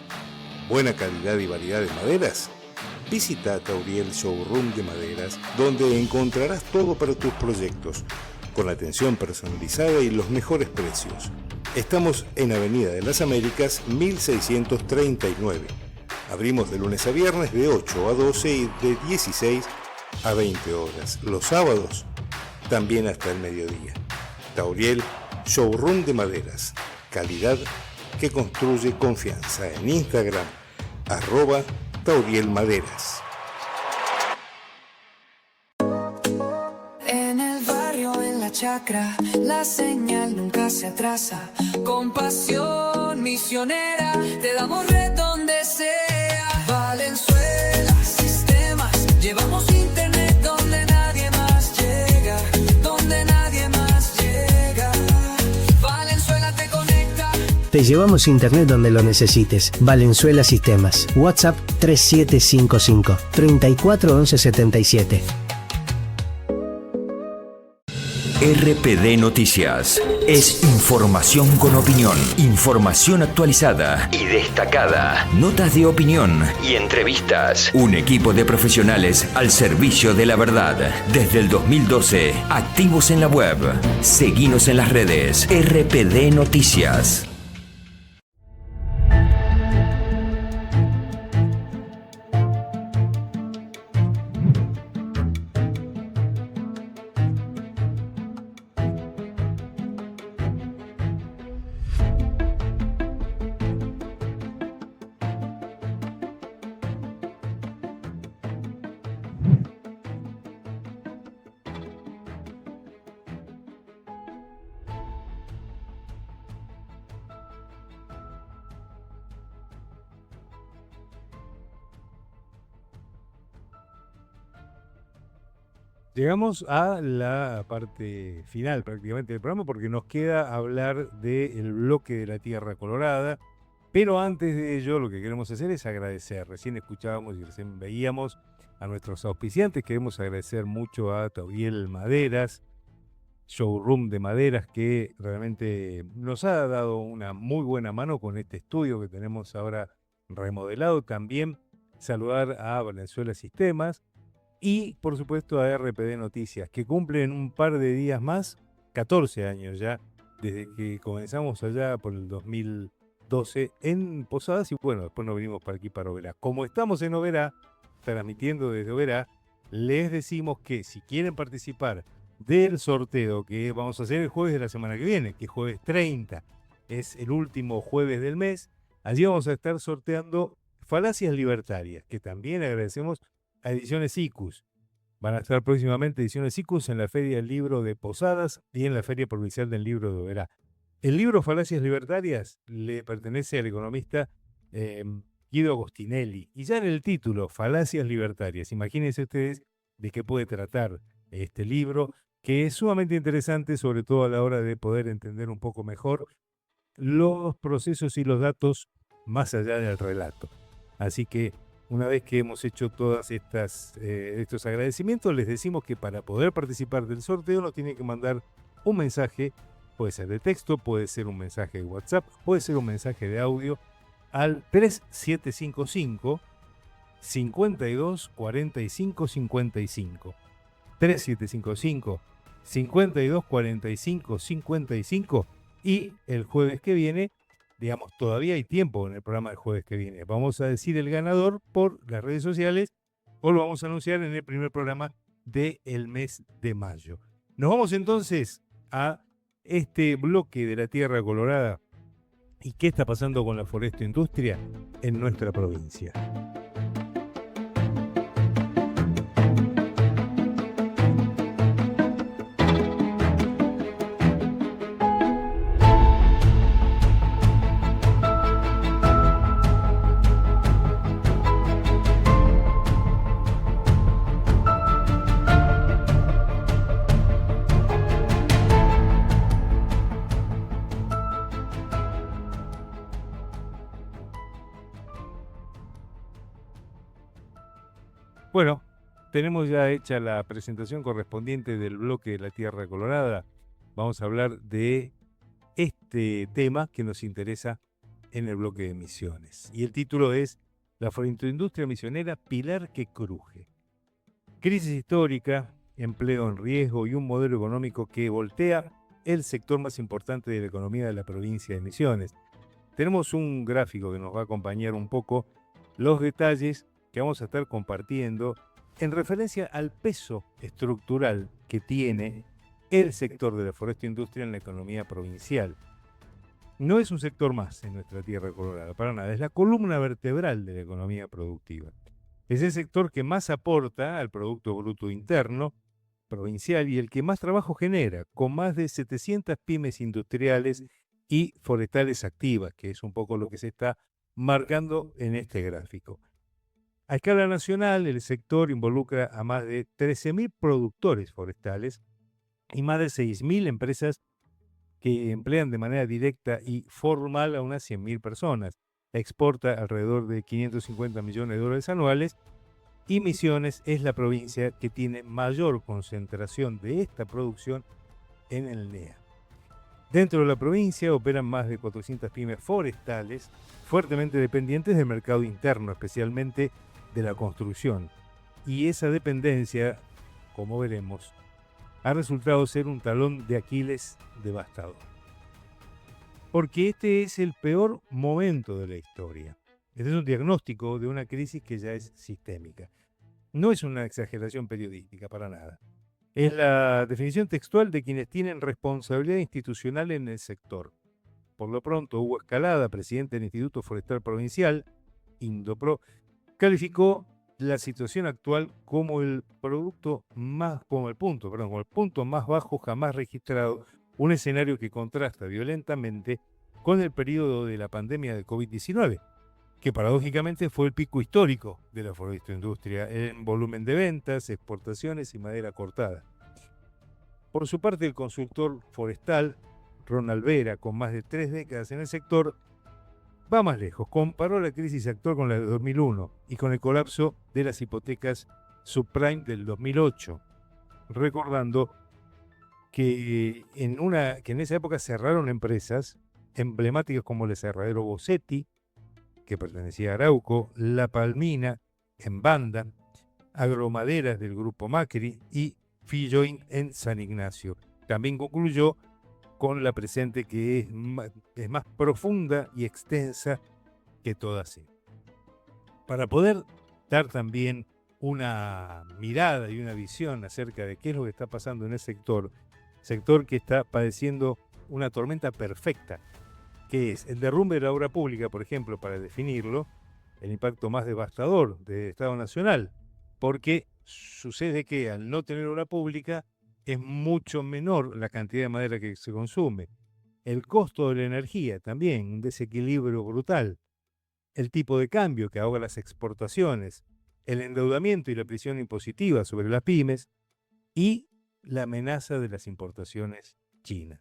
Buena calidad y variedad de maderas. Visita Tauriel Showroom de Maderas, donde encontrarás todo para tus proyectos, con atención personalizada y los mejores precios. Estamos en Avenida de las Américas, 1639. Abrimos de lunes a viernes de 8 a 12 y de 16 a 20 horas. Los sábados también hasta el mediodía. Tauriel Showroom de Maderas, calidad que construye confianza. En Instagram, @TaurielMaderas. En el barrio, en la chacra, la señal nunca se atrasa. Con pasión misionera, te damos red donde sea. Valenzuela Sistemas, llevamos internet donde nadie más llega. Donde nadie más llega. Valenzuela te conecta. Te llevamos internet donde lo necesites. Valenzuela Sistemas. WhatsApp 3755 34 11 77. RPD Noticias es información con opinión, información actualizada y destacada, notas de opinión y entrevistas. Un equipo de profesionales al servicio de la verdad. Desde el 2012, activos en la web. Seguinos en las redes. RPD Noticias. Llegamos a la parte final prácticamente del programa porque nos queda hablar del bloque de la Tierra Colorada. Pero antes de ello, lo que queremos hacer es agradecer. Recién escuchábamos y recién veíamos a nuestros auspiciantes. Queremos agradecer mucho a Tauriel Maderas, Showroom de Maderas, que realmente nos ha dado una muy buena mano con este estudio que tenemos ahora remodelado. También saludar a Valenzuela Sistemas y, por supuesto, a RPD Noticias, que cumplen un par de días más, 14 años ya, desde que comenzamos allá por el 2012 en Posadas y bueno, después nos vinimos para aquí, para Oberá. Como estamos en Oberá, transmitiendo desde Oberá, les decimos que si quieren participar del sorteo que vamos a hacer el jueves de la semana que viene, que es jueves 30, es el último jueves del mes, allí vamos a estar sorteando Falacias Libertarias, que también agradecemos a Ediciones ICUS. Van a estar próximamente Ediciones ICUS en la Feria del Libro de Posadas y en la Feria Provincial del Libro de Oberá. El libro Falacias Libertarias le pertenece al economista Guido Agostinelli. Y ya en el título, Falacias Libertarias, imagínense ustedes de qué puede tratar este libro, que es sumamente interesante, sobre todo a la hora de poder entender un poco mejor los procesos y los datos más allá del relato. Así que una vez que hemos hecho todas estos agradecimientos, les decimos que para poder participar del sorteo nos tienen que mandar un mensaje, puede ser de texto, puede ser un mensaje de WhatsApp, puede ser un mensaje de audio al 3755 52 45 55. 3755 52 45 55 y el jueves que viene, digamos, todavía hay tiempo en el programa del jueves que viene. Vamos a decir el ganador por las redes sociales o lo vamos a anunciar en el primer programa del mes de mayo. Nos vamos entonces a este bloque de la Tierra Colorada y qué está pasando con la forestoindustria en nuestra provincia. Bueno, tenemos ya hecha la presentación correspondiente del bloque de la Tierra Colorada. Vamos a hablar de este tema que nos interesa en el bloque de Misiones. Y el título es La forestoindustria misionera, pilar que cruje. Crisis histórica, empleo en riesgo y un modelo económico que voltea el sector más importante de la economía de la provincia de Misiones. Tenemos un gráfico que nos va a acompañar un poco los detalles que vamos a estar compartiendo en referencia al peso estructural que tiene el sector de la forestoindustria en la economía provincial. No es un sector más en nuestra Tierra Colorada, para nada, es la columna vertebral de la economía productiva. Es el sector que más aporta al Producto Bruto Interno provincial y el que más trabajo genera, con más de 700 pymes industriales y forestales activas, que es un poco lo que se está marcando en este gráfico. A escala nacional, el sector involucra a más de 13.000 productores forestales y más de 6.000 empresas que emplean de manera directa y formal a unas 100.000 personas. Exporta alrededor de 550 millones de dólares anuales y Misiones es la provincia que tiene mayor concentración de esta producción en el NEA. Dentro de la provincia operan más de 400 pymes forestales fuertemente dependientes del mercado interno, especialmente de la construcción. Y esa dependencia, como veremos, ha resultado ser un talón de Aquiles devastador. Porque este es el peor momento de la historia. Este es un diagnóstico de una crisis que ya es sistémica. No es una exageración periodística, para nada. Es la definición textual de quienes tienen responsabilidad institucional en el sector. Por lo pronto, Hugo Escalada, presidente del Instituto Forestal Provincial, INDOPRO, calificó la situación actual como el punto más bajo jamás registrado, un escenario que contrasta violentamente con el periodo de la pandemia de COVID-19, que paradójicamente fue el pico histórico de la forestroindustria en volumen de ventas, exportaciones y madera cortada. Por su parte, el consultor forestal Ronald Vera, con más de 3 décadas en el sector, va más lejos. Comparó la crisis actual con la de 2001 y con el colapso de las hipotecas subprime del 2008, recordando que en esa época cerraron empresas emblemáticas como el aserradero Bossetti, que pertenecía a Arauco, La Palmina, en Banda, Agromaderas del Grupo Macri y Filloin en San Ignacio. También concluyó con la presente, que es más profunda y extensa que todas ellas. Para poder dar también una mirada y una visión acerca de qué es lo que está pasando en el sector que está padeciendo una tormenta perfecta, que es el derrumbe de la obra pública, por ejemplo, para definirlo, el impacto más devastador del Estado Nacional, porque sucede que al no tener obra pública es mucho menor la cantidad de madera que se consume. El costo de la energía también, un desequilibrio brutal. El tipo de cambio que ahoga las exportaciones, el endeudamiento y la presión impositiva sobre las pymes y la amenaza de las importaciones chinas.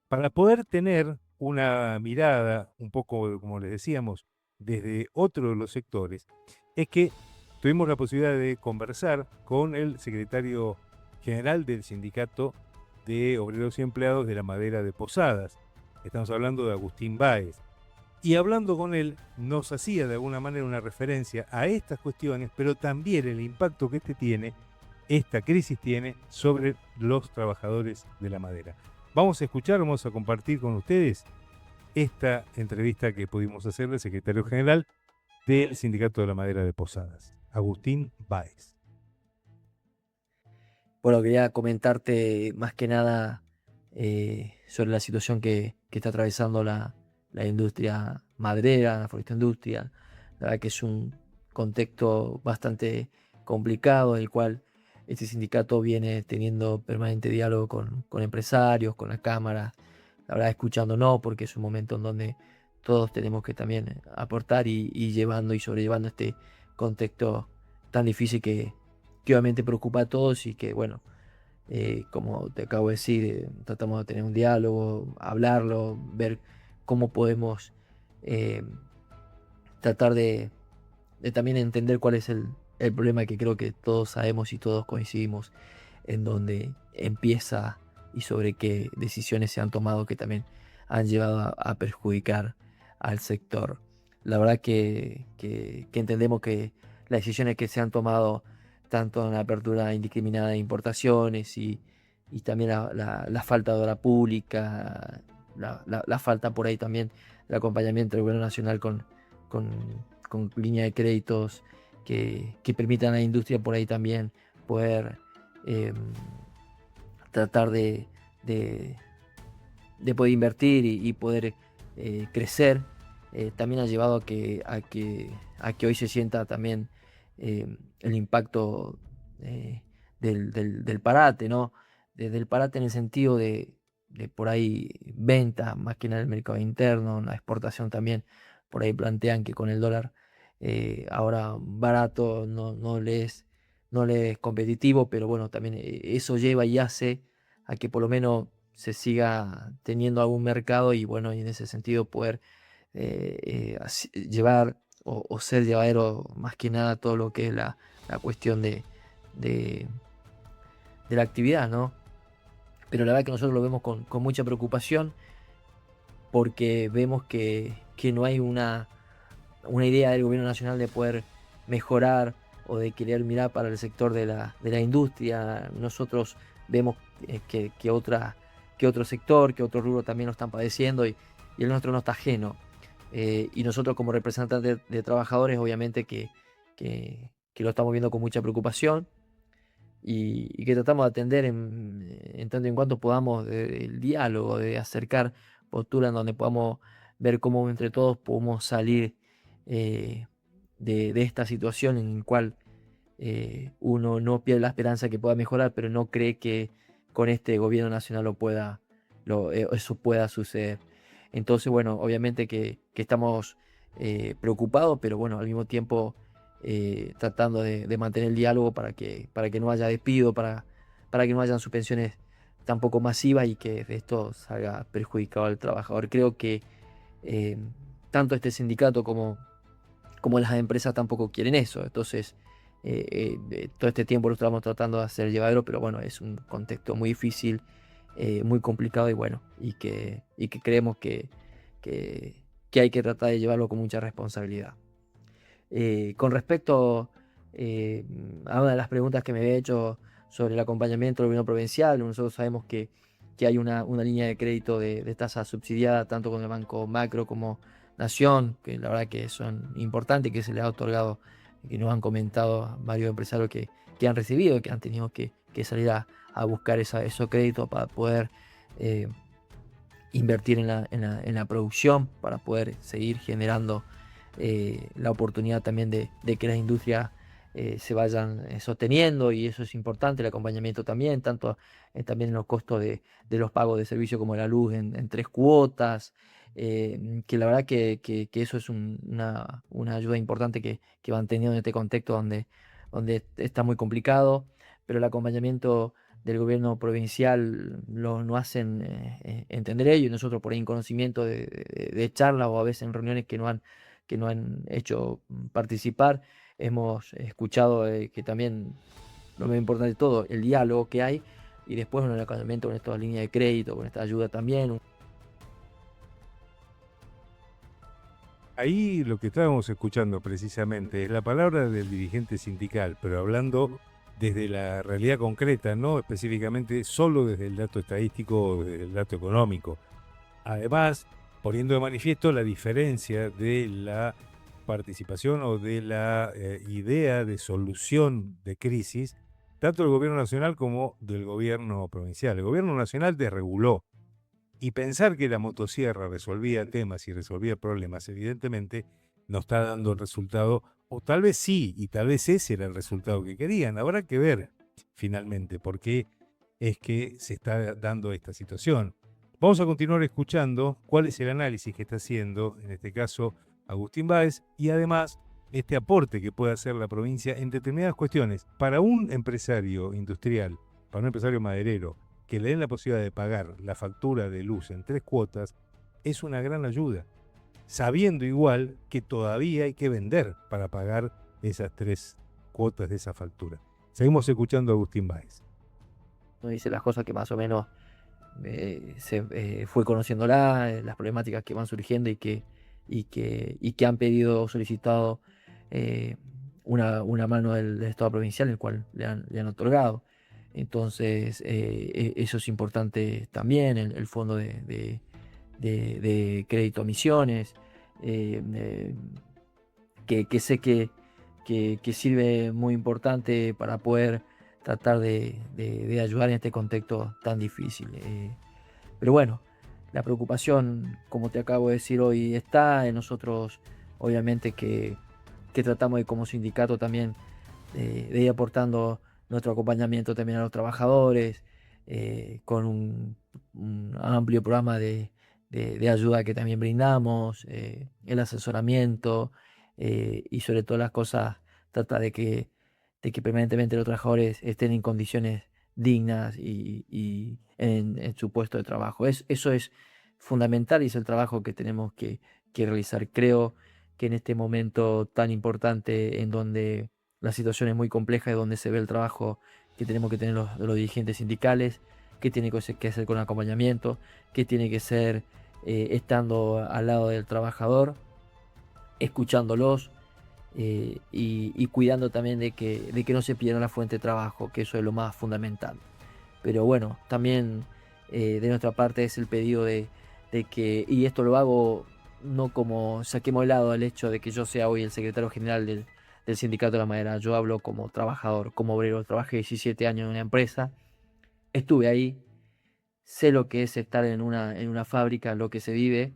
Para poder tener una mirada un poco, como les decíamos, desde otro de los sectores, es que tuvimos la posibilidad de conversar con el secretario general del Sindicato de Obreros y Empleados de la Madera de Posadas. Estamos hablando de Agustín Báez. Y hablando con él, nos hacía de alguna manera una referencia a estas cuestiones, pero también el impacto que esta crisis tiene sobre los trabajadores de la madera. Vamos a escuchar, vamos a compartir con ustedes esta entrevista que pudimos hacer del secretario general del Sindicato de la Madera de Posadas, Agustín Báez. Bueno, quería comentarte más que nada sobre la situación que está atravesando la industria maderera, la forestroindustria. La verdad que es un contexto bastante complicado, en el cual este sindicato viene teniendo permanente diálogo con empresarios, con la Cámara, la verdad escuchándonos, porque es un momento en donde todos tenemos que también aportar y llevando y sobrellevando este contexto tan difícil que obviamente preocupa a todos y que, bueno, como te acabo de decir, tratamos de tener un diálogo, hablarlo, ver cómo podemos tratar de también entender cuál es el problema, que creo que todos sabemos y todos coincidimos en donde empieza y sobre qué decisiones se han tomado que también han llevado a perjudicar al sector. La verdad que entendemos que las decisiones que se han tomado, tanto en la apertura indiscriminada de importaciones y también la falta de obra pública, la falta por ahí también del acompañamiento del gobierno nacional con línea de créditos que permitan a la industria por ahí también poder tratar de poder invertir y poder crecer, también ha llevado a que hoy se sienta también el impacto del parate, ¿no? Del parate en el sentido de por ahí venta, más que en el mercado interno, la exportación también. Por ahí plantean que con el dólar ahora barato no le es competitivo, pero bueno, también eso lleva y hace a que por lo menos se siga teniendo algún mercado y bueno, y en ese sentido poder llevar o ser llevadero más que nada todo lo que es la cuestión de la actividad, ¿no? Pero la verdad que nosotros lo vemos con mucha preocupación, porque vemos que no hay una idea del gobierno nacional de poder mejorar o de querer mirar para el sector de la industria. Nosotros vemos que otro sector, que otro rubro también lo están padeciendo y el nuestro no está ajeno. Y nosotros como representantes de trabajadores, obviamente que lo estamos viendo con mucha preocupación y que tratamos de atender en tanto y en cuanto podamos el diálogo, de acercar posturas en donde podamos ver cómo entre todos podemos salir de esta situación en la cual uno no pierde la esperanza que pueda mejorar, pero no cree que con este gobierno nacional eso pueda suceder. Entonces, bueno, obviamente que estamos preocupado, pero bueno, al mismo tiempo tratando de mantener el diálogo para que no haya despido, para que no hayan suspensiones tampoco masivas y que de esto salga perjudicado al trabajador. Creo que tanto este sindicato como las empresas tampoco quieren eso. Entonces, todo este tiempo lo estamos tratando de hacer llevadero, pero bueno, es un contexto muy difícil, muy complicado y bueno, y que creemos que hay que tratar de llevarlo con mucha responsabilidad. Con respecto a una de las preguntas que me había hecho sobre el acompañamiento del gobierno provincial, nosotros sabemos que hay una línea de crédito de tasa subsidiada tanto con el Banco Macro como Nación, que la verdad que son importantes, que se les ha otorgado, que nos han comentado varios empresarios que han recibido, que han tenido que salir a buscar esos créditos para poder invertir en la producción, para poder seguir generando la oportunidad también de que las industrias se vayan sosteniendo, y eso es importante, el acompañamiento también, tanto también en los costos de los pagos de servicio como la luz en 3 cuotas, que la verdad que eso es una ayuda importante que van teniendo en este contexto donde está muy complicado, pero el acompañamiento del gobierno provincial no hacen entender ello, y nosotros por ahí en conocimiento de charlas o a veces en reuniones que no han hecho participar, hemos escuchado que también lo más importante de todo, el diálogo que hay, y después el acompañamiento con esta línea de crédito, con esta ayuda también. Ahí lo que estábamos escuchando precisamente es la palabra del dirigente sindical, pero hablando desde la realidad concreta, no específicamente solo desde el dato estadístico o desde el dato económico. Además, poniendo de manifiesto la diferencia de la participación o de la idea de solución de crisis, tanto del gobierno nacional como del gobierno provincial. El gobierno nacional desreguló, y pensar que la motosierra resolvía temas y resolvía problemas, evidentemente, no está dando el resultado, o tal vez sí, y tal vez ese era el resultado que querían. Habrá que ver finalmente por qué es que se está dando esta situación. Vamos a continuar escuchando cuál es el análisis que está haciendo, en este caso, Agustín Báez, y además este aporte que puede hacer la provincia en determinadas cuestiones. Para un empresario industrial, para un empresario maderero, que le den la posibilidad de pagar la factura de luz en 3 cuotas, es una gran ayuda, sabiendo igual que todavía hay que vender para pagar esas 3 cuotas de esa factura. Seguimos escuchando a Agustín Báez. Nos dice las cosas que más o menos se fue conociéndola, las problemáticas que van surgiendo y que han pedido o solicitado una mano del Estado provincial, el cual le han otorgado. Entonces, eso es importante también, el fondo de crédito a misiones, que sé que sirve muy importante para poder tratar de ayudar en este contexto tan difícil. Pero bueno, la preocupación, como te acabo de decir hoy, está en nosotros, obviamente que tratamos de como sindicato también de ir aportando nuestro acompañamiento también a los trabajadores, con un amplio programa de ayuda que también brindamos, el asesoramiento, y sobre todas las cosas trata de que permanentemente los trabajadores estén en condiciones dignas y en su puesto de trabajo. Eso es fundamental y es el trabajo que tenemos que realizar. Creo que en este momento tan importante, en donde la situación es muy compleja y donde se ve el trabajo que tenemos que tener los dirigentes sindicales, qué tiene que hacer con acompañamiento, qué tiene que ser estando al lado del trabajador, escuchándolos, y cuidando también de que no se pierda la fuente de trabajo, que eso es lo más fundamental. Pero bueno, también de nuestra parte es el pedido de que, y esto lo hago no como saquemos de lado el hecho de que yo sea hoy el secretario general del Sindicato de la Madera, yo hablo como trabajador, como obrero. Trabajé 17 años en una empresa, estuve ahí, sé lo que es estar en una fábrica, lo que se vive,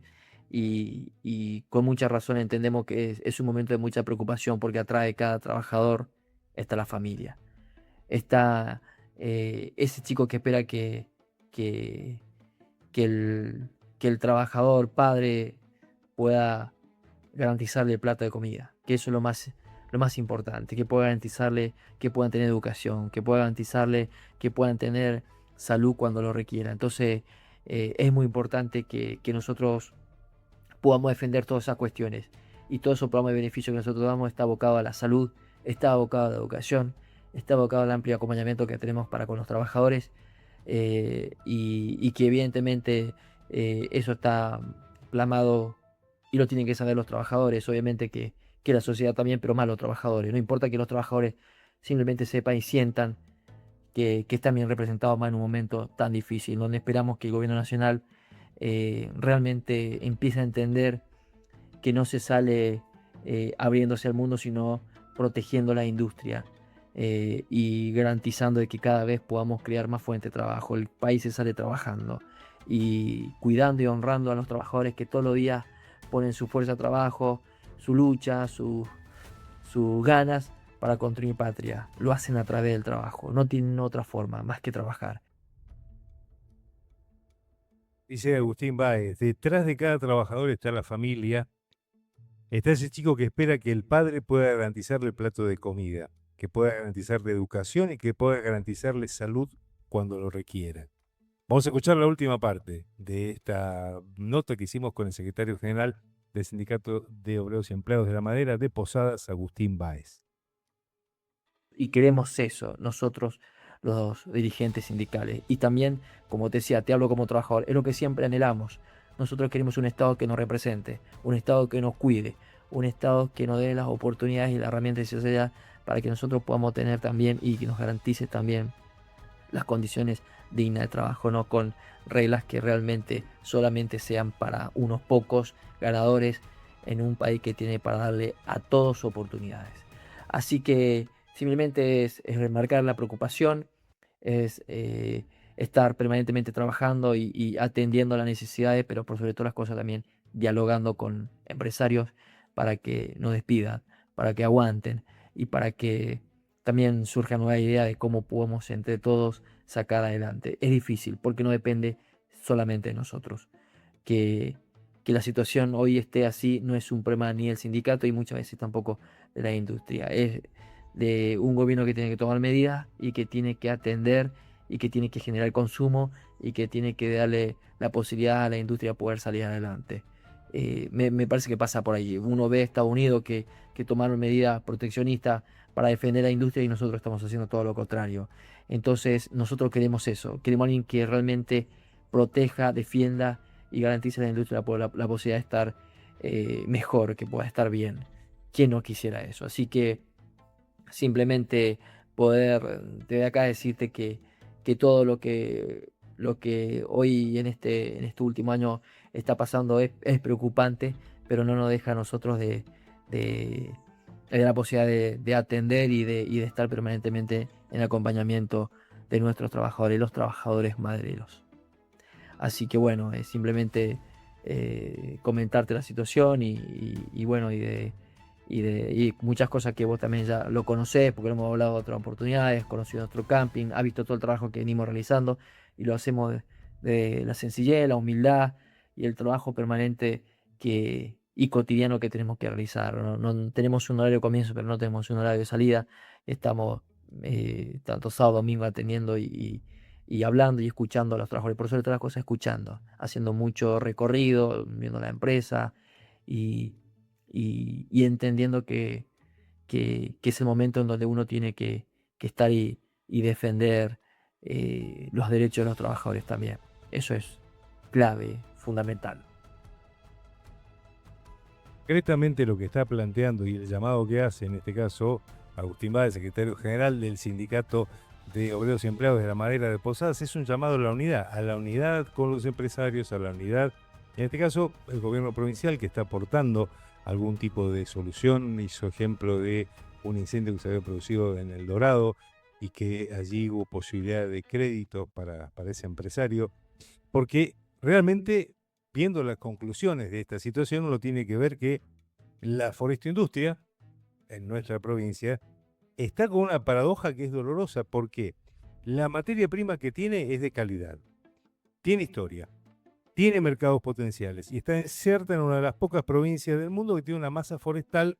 y con mucha razón entendemos que es un momento de mucha preocupación, porque atrás de cada trabajador está la familia, está ese chico que espera que el trabajador padre pueda garantizarle el plato de comida, que eso es lo más importante, que pueda garantizarle que puedan tener educación, que pueda garantizarle que puedan tener salud cuando lo requieran. Entonces es muy importante que nosotros podamos defender todas esas cuestiones, y todo esos programas de beneficio que nosotros damos está abocado a la salud, está abocado a la educación, está abocado al amplio acompañamiento que tenemos para con los trabajadores, y que evidentemente eso está plasmado y lo tienen que saber los trabajadores, obviamente que la sociedad también, pero más los trabajadores. No importa que los trabajadores simplemente sepan y sientan que están bien representados más en un momento tan difícil, donde esperamos que el gobierno nacional realmente empiece a entender que no se sale abriéndose al mundo, sino protegiendo la industria y garantizando de que cada vez podamos crear más fuentes de trabajo. El país se sale trabajando y cuidando y honrando a los trabajadores que todos los días ponen su fuerza de trabajo, su lucha, sus ganas para construir patria. Lo hacen a través del trabajo, no tienen otra forma más que trabajar. Dice Agustín Báez, detrás de cada trabajador está la familia, está ese chico que espera que el padre pueda garantizarle el plato de comida, que pueda garantizarle educación y que pueda garantizarle salud cuando lo requiera. Vamos a escuchar la última parte de esta nota que hicimos con el secretario general del Sindicato de Obreros y Empleados de la Madera de Posadas, Agustín Báez. Y queremos eso, nosotros los dirigentes sindicales. Y también, como te decía, te hablo como trabajador, es lo que siempre anhelamos. Nosotros queremos un Estado que nos represente, un Estado que nos cuide, un Estado que nos dé las oportunidades y las herramientas de sociedad para que nosotros podamos tener también y que nos garantice también las condiciones dignas de trabajo, no con reglas que realmente solamente sean para unos pocos ganadores en un país que tiene para darle a todos oportunidades. Así que simplemente es remarcar la preocupación, es estar permanentemente trabajando y atendiendo las necesidades, pero por sobre todas las cosas también dialogando con empresarios para que no despidan, para que aguanten y para que también surja nueva idea de cómo podemos entre todos sacar adelante. Es difícil porque no depende solamente de nosotros. Que la situación hoy esté así no es un problema ni del sindicato y muchas veces tampoco de la industria. Es de un gobierno que tiene que tomar medidas y que tiene que atender y que tiene que generar consumo y que tiene que darle la posibilidad a la industria de poder salir adelante. Me parece que pasa por ahí. Uno ve a Estados Unidos que tomaron medidas proteccionistas para defender la industria y nosotros estamos haciendo todo lo contrario. Entonces nosotros queremos eso, queremos a alguien que realmente proteja, defienda y garantice a la industria la posibilidad de estar mejor, que pueda estar bien. ¿Quién no quisiera eso? Así que simplemente poder de acá decirte que todo lo que hoy en este último año está pasando es preocupante, pero no nos deja a nosotros de la posibilidad de atender y de estar permanentemente en acompañamiento de nuestros trabajadores, los trabajadores madereros. Así que bueno, simplemente comentarte la situación y bueno, y muchas cosas que vos también ya lo conocés, porque lo hemos hablado de otras oportunidades, conocido nuestro camping, ha visto todo el trabajo que venimos realizando y lo hacemos de la sencillez, la humildad y el trabajo permanente y cotidiano que tenemos que realizar. No tenemos un horario de comienzo, pero no tenemos un horario de salida. Estamos tanto sábado, domingo atendiendo y hablando y escuchando a los trabajadores. Por sobre todas las cosas, escuchando, haciendo mucho recorrido, viendo la empresa y entendiendo que es el momento en donde uno tiene que estar y defender los derechos de los trabajadores también. Eso es clave, fundamental. Concretamente lo que está planteando y el llamado que hace, en este caso, Agustín Báez, secretario general del Sindicato de Obreros y Empleados de la Madera de Posadas, es un llamado a la unidad con los empresarios, a la unidad, en este caso, el gobierno provincial que está aportando algún tipo de solución. Hizo ejemplo de un incendio que se había producido en El Dorado y que allí hubo posibilidad de crédito para ese empresario, porque realmente, viendo las conclusiones de esta situación, uno tiene que ver que la forestoindustria en nuestra provincia está con una paradoja que es dolorosa, porque la materia prima que tiene es de calidad, tiene historia, tiene mercados potenciales y está inserta en una de las pocas provincias del mundo que tiene una masa forestal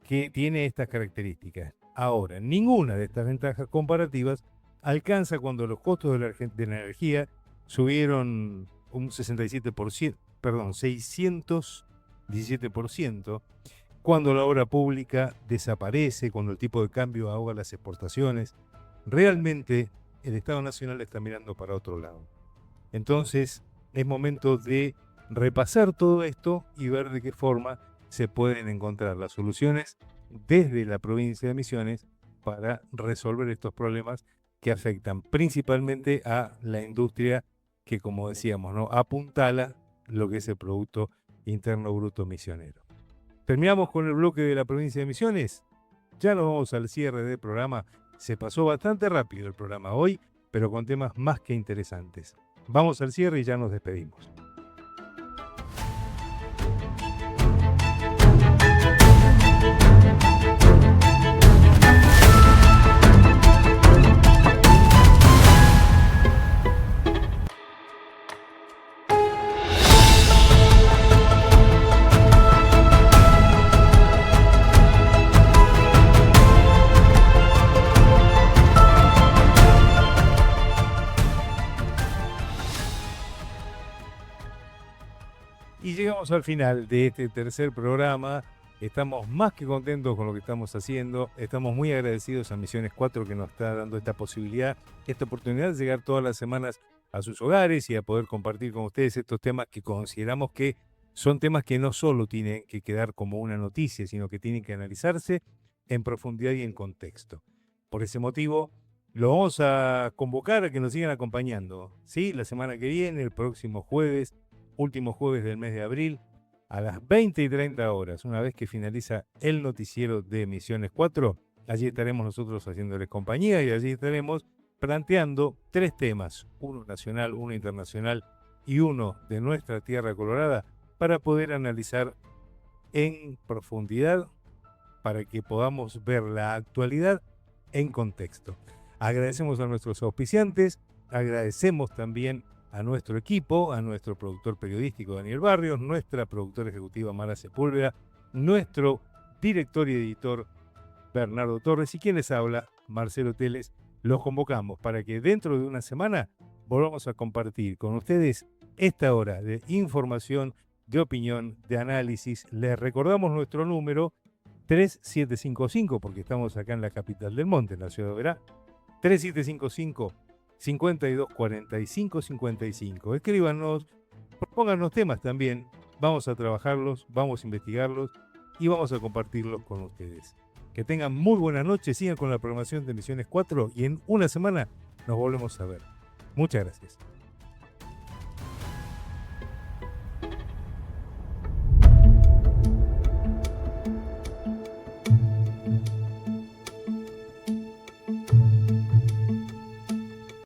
que tiene estas características. Ahora, ninguna de estas ventajas comparativas alcanza cuando los costos de la energía subieron un 617%, cuando la obra pública desaparece, cuando el tipo de cambio ahoga las exportaciones. Realmente el Estado Nacional está mirando para otro lado. Entonces, es momento de repasar todo esto y ver de qué forma se pueden encontrar las soluciones desde la provincia de Misiones para resolver estos problemas que afectan principalmente a la industria que, como decíamos, ¿no?, apuntala lo que es el Producto Interno Bruto misionero. Terminamos con el bloque de la provincia de Misiones. Ya nos vamos al cierre del programa. Se pasó bastante rápido el programa hoy, pero con temas más que interesantes. Vamos al cierre y ya nos despedimos. Y llegamos al final de este tercer programa. Estamos más que contentos con lo que estamos haciendo. Estamos muy agradecidos a Misiones 4 que nos está dando esta posibilidad, esta oportunidad de llegar todas las semanas a sus hogares y a poder compartir con ustedes estos temas que consideramos que son temas que no solo tienen que quedar como una noticia, sino que tienen que analizarse en profundidad y en contexto. Por ese motivo, lo vamos a convocar a que nos sigan acompañando, ¿sí? La semana que viene, el próximo jueves, último jueves del mes de abril, a las 20:30 horas, una vez que finaliza el noticiero de Misiones 4, allí estaremos nosotros haciéndoles compañía y allí estaremos planteando 3 temas, uno nacional, uno internacional y uno de nuestra tierra colorada, para poder analizar en profundidad, para que podamos ver la actualidad en contexto. Agradecemos a nuestros auspiciantes, agradecemos también a nuestro equipo, a nuestro productor periodístico Daniel Barrios, nuestra productora ejecutiva Mara Sepúlveda, nuestro director y editor Bernardo Torres y quien les habla, Marcelo Teles. Los convocamos para que dentro de una semana volvamos a compartir con ustedes esta hora de información, de opinión, de análisis. Les recordamos nuestro número 3755, porque estamos acá en la capital del monte, en la ciudad de Oberá, 3755 52 45 55. Escríbanos, propónganos temas también. Vamos a trabajarlos, vamos a investigarlos y vamos a compartirlos con ustedes. Que tengan muy buena noche, sigan con la programación de Misiones 4 y en una semana nos volvemos a ver. Muchas gracias.